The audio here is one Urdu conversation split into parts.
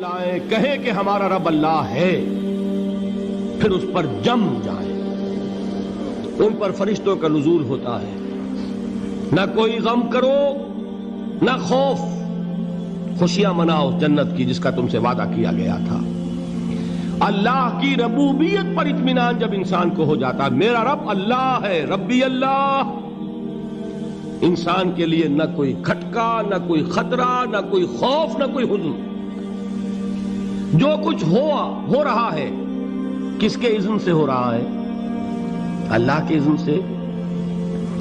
لائیں کہیں کہ ہمارا رب اللہ ہے، پھر اس پر جم جائیں۔ ان پر فرشتوں کا نزول ہوتا ہے، نہ کوئی غم کرو نہ خوف، خوشیاں مناؤ جنت کی جس کا تم سے وعدہ کیا گیا تھا۔ اللہ کی ربوبیت پر اطمینان جب انسان کو ہو جاتا، میرا رب اللہ ہے، ربی اللہ، انسان کے لیے نہ کوئی کھٹکا، نہ کوئی خطرہ، نہ کوئی خوف، نہ کوئی حزن۔ جو کچھ ہو رہا ہے کس کے اذن سے ہو رہا ہے؟ اللہ کے اذن سے۔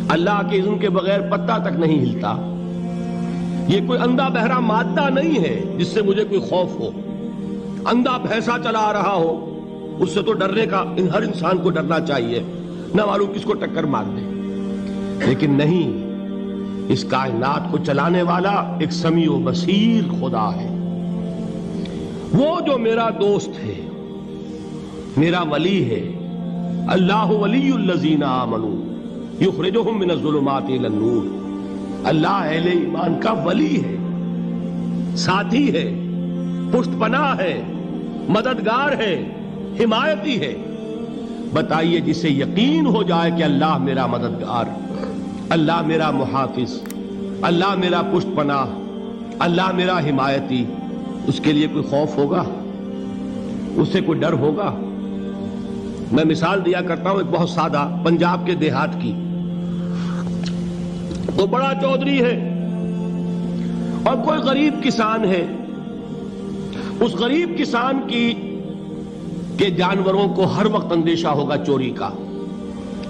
اللہ کے اذن کے بغیر پتا تک نہیں ہلتا۔ یہ کوئی اندھا بہرا مادہ نہیں ہے جس سے مجھے کوئی خوف ہو۔ اندھا بھینسا چلا آ رہا ہو اس سے تو ڈرنے کا ہر انسان کو ڈرنا چاہیے، نہ معلوم کس کو ٹکر مار دے۔ لیکن نہیں، اس کائنات کو چلانے والا ایک سمیع و بصیر خدا ہے، وہ جو میرا دوست ہے، میرا ولی ہے۔ اللہ ولی الذین آمنوا یخرجہم من الظلمات الی النور۔ اللہ اہل ایمان کا ولی ہے، ساتھی ہے، پشت پناہ ہے، مددگار ہے، حمایتی ہے۔ بتائیے جسے یقین ہو جائے کہ اللہ میرا مددگار، اللہ میرا محافظ، اللہ میرا پشت پناہ، اللہ میرا حمایتی، اس کے لیے کوئی خوف ہوگا؟ اس سے کوئی ڈر ہوگا؟ میں مثال دیا کرتا ہوں ایک بہت سادہ، پنجاب کے دیہات کی۔ وہ بڑا چودھری ہے اور کوئی غریب کسان ہے۔ اس غریب کسان کے جانوروں کو ہر وقت اندیشہ ہوگا چوری کا،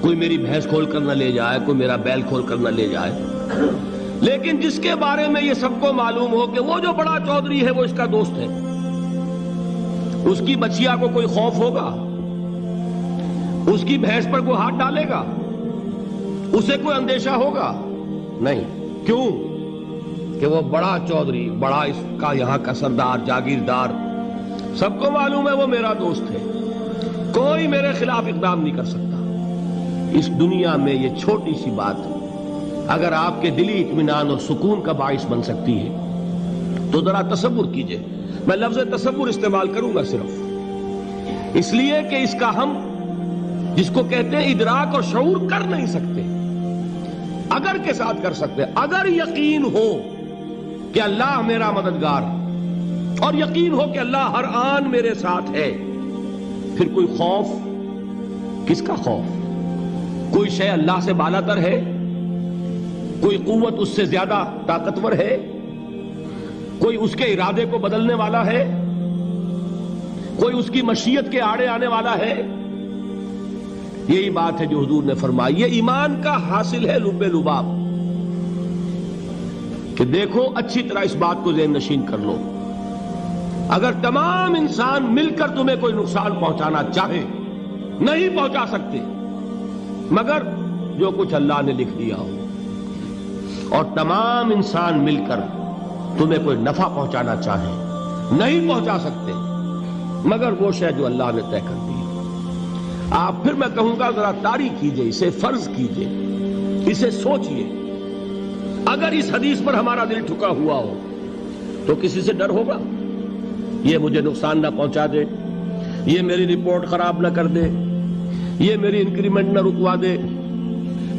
کوئی میری بھینس کھول کر نہ لے جائے، کوئی میرا بیل کھول کر نہ لے جائے۔ لیکن جس کے بارے میں یہ سب کو معلوم ہو کہ وہ جو بڑا چودھری ہے وہ اس کا دوست ہے، اس کی بچیا کو کوئی خوف ہوگا؟ اس کی بھینس پر کوئی ہاتھ ڈالے گا؟ اسے کوئی اندیشہ ہوگا؟ نہیں۔ کیوں؟ کہ وہ بڑا چودھری، بڑا اس کا یہاں کا سردار، جاگیردار، سب کو معلوم ہے وہ میرا دوست ہے، کوئی میرے خلاف اقدام نہیں کر سکتا۔ اس دنیا میں یہ چھوٹی سی بات اگر آپ کے دلی اطمینان اور سکون کا باعث بن سکتی ہے تو ذرا تصور کیجئے۔ میں لفظ تصور استعمال کروں گا صرف اس لیے کہ اس کا ہم جس کو کہتے ہیں ادراک اور شعور کر نہیں سکتے، اگر کے ساتھ کر سکتے۔ اگر یقین ہو کہ اللہ میرا مددگار اور یقین ہو کہ اللہ ہر آن میرے ساتھ ہے، پھر کوئی خوف؟ کس کا خوف؟ کوئی شے اللہ سے بالاتر ہے؟ کوئی قوت اس سے زیادہ طاقتور ہے؟ کوئی اس کے ارادے کو بدلنے والا ہے؟ کوئی اس کی مشیت کے آڑے آنے والا ہے؟ یہی بات ہے جو حضور نے فرمائی۔ یہ ایمان کا حاصل ہے لب لباب، کہ دیکھو اچھی طرح اس بات کو ذہن نشین کر لو، اگر تمام انسان مل کر تمہیں کوئی نقصان پہنچانا چاہے نہیں پہنچا سکتے، مگر جو کچھ اللہ نے لکھ دیا ہو، اور تمام انسان مل کر تمہیں کوئی نفع پہنچانا چاہے نہیں پہنچا سکتے، مگر وہ شے جو اللہ نے طے کر دی۔ آپ پھر میں کہوں گا ذرا طاری کیجئے، اسے فرض کیجئے، اسے سوچئے۔ اگر اس حدیث پر ہمارا دل ٹھکا ہوا ہو تو کسی سے ڈر ہوگا؟ یہ مجھے نقصان نہ پہنچا دے، یہ میری رپورٹ خراب نہ کر دے، یہ میری انکریمنٹ نہ رکوا دے،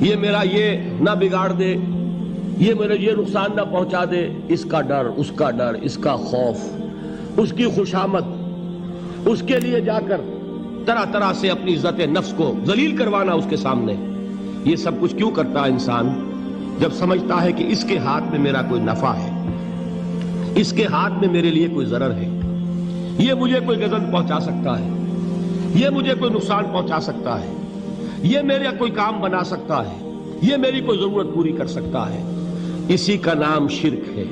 یہ میرا یہ نہ بگاڑ دے، یہ میرے یہ نقصان نہ پہنچا دے۔ اس کا ڈر، اس کا ڈر، اس کا خوف، اس کی خوشامد، اس کے لیے جا کر طرح طرح سے اپنی عزت نفس کو ذلیل کروانا اس کے سامنے، یہ سب کچھ کیوں کرتا ہے انسان؟ جب سمجھتا ہے کہ اس کے ہاتھ میں میرا کوئی نفع ہے، اس کے ہاتھ میں میرے لیے کوئی ضرر ہے، یہ مجھے کوئی غضب پہنچا سکتا ہے، یہ مجھے کوئی نقصان پہنچا سکتا ہے، یہ میرا کوئی کام بنا سکتا ہے، یہ میری کوئی ضرورت پوری کر سکتا ہے۔ اسی کا نام شرک ہے۔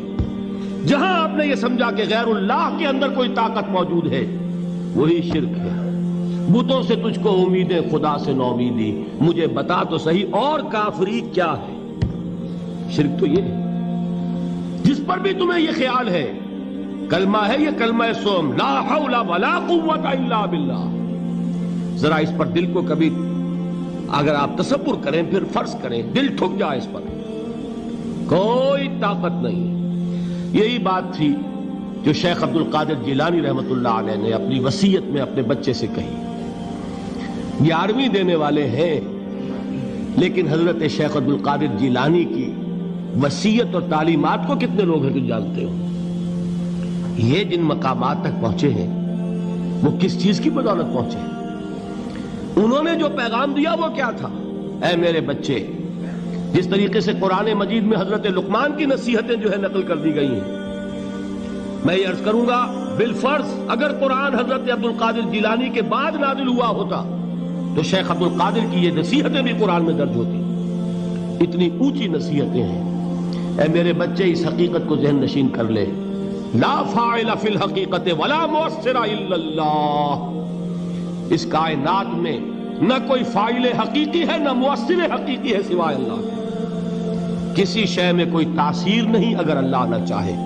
جہاں آپ نے یہ سمجھا کہ غیر اللہ کے اندر کوئی طاقت موجود ہے، وہی شرک ہے۔ بتوں سے تجھ کو امیدیں، خدا سے نو امیدی، مجھے بتا تو صحیح اور کافری کیا ہے؟ شرک تو یہ ہے۔ جس پر بھی تمہیں یہ خیال ہے، کلمہ ہے یہ کلمہ سوم، لا حول ولا قوت الا باللہ، ذرا اس پر دل کو کبھی اگر آپ تصور کریں، پھر فرض کریں، دل ٹھک جائے اس پر، کوئی طاقت نہیں۔ یہی بات تھی جو شیخ عبد القادر جیلانی رحمۃ اللہ علیہ نے اپنی وصیت میں اپنے بچے سے کہی. 11ویں دینے والے ہیں، لیکن حضرت شیخ عبد القادر جیلانی کی وصیت اور تعلیمات کو کتنے لوگ ہیں تو جانتے ہو؟ یہ جن مقامات تک پہنچے ہیں وہ کس چیز کی بدولت پہنچے ہیں؟ انہوں نے جو پیغام دیا وہ کیا تھا؟ اے میرے بچے، جس طریقے سے قرآن مجید میں حضرت لقمان کی نصیحتیں جو ہے نقل کر دی گئی ہیں، میں یہ عرض کروں گا بالفرض اگر قرآن حضرت عبد القادر جیلانی کے بعد نازل ہوا ہوتا تو شیخ عبد القادر کی یہ نصیحتیں بھی قرآن میں درج ہوتی. اتنی اونچی نصیحتیں ہیں. اے میرے بچے، اس حقیقت کو ذہن نشین کر لے، لا فاعل فی الحقیقت ولا مؤثر الا اللہ. اس کائنات میں نہ کوئی فاعل حقیقی ہے نہ مؤثر حقیقی ہے سوائے اللہ کے. کسی شے میں کوئی تاثیر نہیں اگر اللہ نہ چاہے.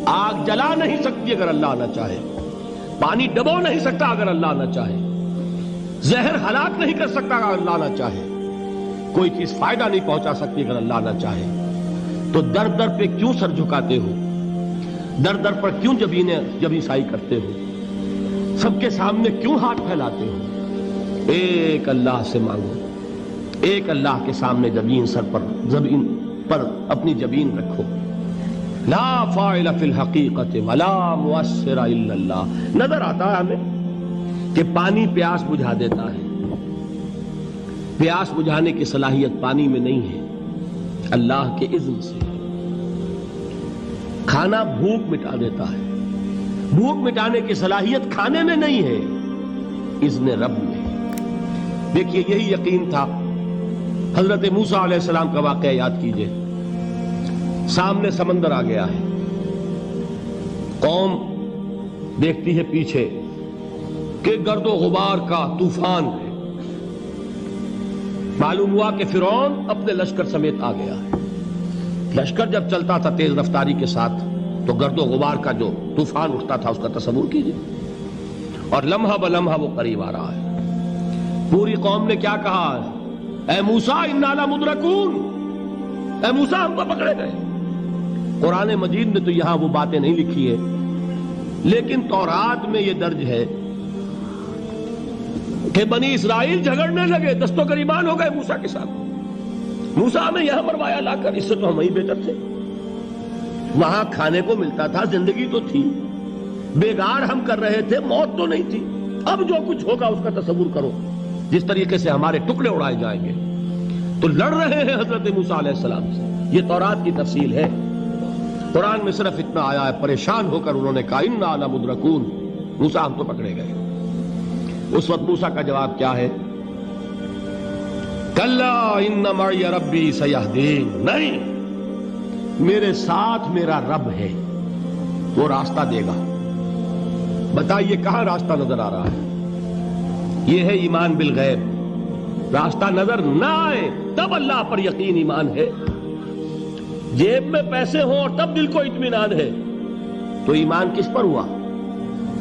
آگ جلا نہیں سکتی اگر اللہ نہ چاہے. پانی ڈبو نہیں سکتا اگر اللہ نہ چاہے. زہر ہلاک نہیں کر سکتا اگر اللہ نہ چاہے. کوئی چیز فائدہ نہیں پہنچا سکتی اگر اللہ نہ چاہے. تو در در پہ کیوں سر جھکاتے ہو؟ در در پر کیوں جبیں سائی کرتے ہو؟ سب کے سامنے کیوں ہاتھ پھیلاتے ہو؟ ایک اللہ سے مانگو. ایک اللہ کے سامنے زمین پر اپنی جبین رکھو. لا فاعل فی الحقیقت ولا مؤثر الا اللہ. نظر آتا ہے ہمیں کہ پانی پیاس بجھا دیتا ہے. پیاس بجھانے کی صلاحیت پانی میں نہیں ہے، اللہ کے اذن سے. کھانا بھوک مٹا دیتا ہے. بھوک مٹانے کی صلاحیت کھانے میں نہیں ہے، اذن رب میں. دیکھیے یہی یقین تھا. حضرت موسیٰ علیہ السلام کا واقعہ یاد کیجئے. سامنے سمندر آ گیا ہے. قوم دیکھتی ہے پیچھے کہ گرد و غبار کا طوفان ہے. معلوم ہوا کہ فرعون اپنے لشکر سمیت آ گیا ہے. لشکر جب چلتا تھا تیز رفتاری کے ساتھ تو گرد و غبار کا جو طوفان اٹھتا تھا اس کا تصور کیجئے. اور لمحہ بلمحہ وہ قریب آ رہا ہے. پوری قوم نے کیا کہا؟ اے موسیٰ انا لمدرکون. اے موسیٰ ہم تو پکڑے گئے. قرآن مجید نے تو یہاں وہ باتیں نہیں لکھی ہے، لیکن تورات میں یہ درج ہے کہ بنی اسرائیل جھگڑنے لگے، دست و گریبان ہو گئے موسیٰ کے ساتھ. موسیٰ ہمیں یہاں مروایا لا کر، اس سے تو ہم ہی بہتر تھے. وہاں کھانے کو ملتا تھا، زندگی تو تھی، بیگار ہم کر رہے تھے، موت تو نہیں تھی. اب جو کچھ ہوگا اس کا تصور کرو، جس طریقے سے ہمارے ٹکڑے اڑائے جائیں گے. تو لڑ رہے ہیں حضرت موسیٰ علیہ السلام سے. یہ تورات کی تفصیل ہے. قرآن میں صرف اتنا آیا ہے، پریشان ہو کر انہوں نے کہا انا لمدرکون. موسیٰ ہم تو پکڑے گئے. اس وقت موسیٰ کا جواب کیا ہے؟ کلا ان معی ربی سیہدین. نہیں، میرے ساتھ میرا رب ہے، وہ راستہ دے گا. بتائیے کہاں راستہ نظر آ رہا ہے؟ یہ ہے ایمان بالغیب. راستہ نظر نہ آئے تب اللہ پر یقین ایمان ہے. جیب میں پیسے ہوں اور تب دل کو اطمینان ہے تو ایمان کس پر ہوا؟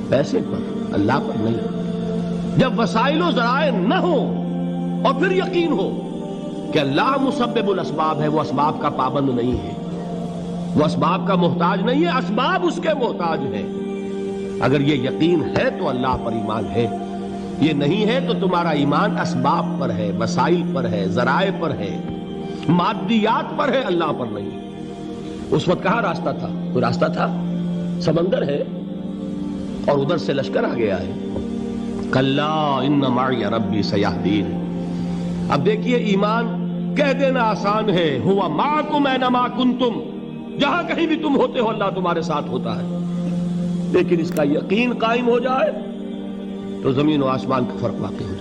پیسے پر، اللہ پر نہیں. جب وسائل و ذرائع نہ ہوں اور پھر یقین ہو کہ اللہ مسبب الاسباب ہے، وہ اسباب کا پابند نہیں ہے، وہ اسباب کا محتاج نہیں ہے، اسباب اس کے محتاج ہیں. اگر یہ یقین ہے تو اللہ پر ایمان ہے. یہ نہیں ہے تو تمہارا ایمان اسباب پر ہے، وسائل پر ہے، ذرائع پر ہے، مادیات پر ہے، اللہ پر نہیں. اس وقت کہاں راستہ تھا؟ کوئی راستہ تھا؟ سمندر ہے اور ادھر سے لشکر آ گیا ہے. کلا ان معی ربی سیہدین. اب دیکھیے ایمان کہہ دینا آسان ہے، ہوا معکم اینما کنتم. جہاں کہیں بھی تم ہوتے ہو اللہ تمہارے ساتھ ہوتا ہے. لیکن اس کا یقین قائم ہو جائے تو زمین و آسمان کا فرق واقع ہو.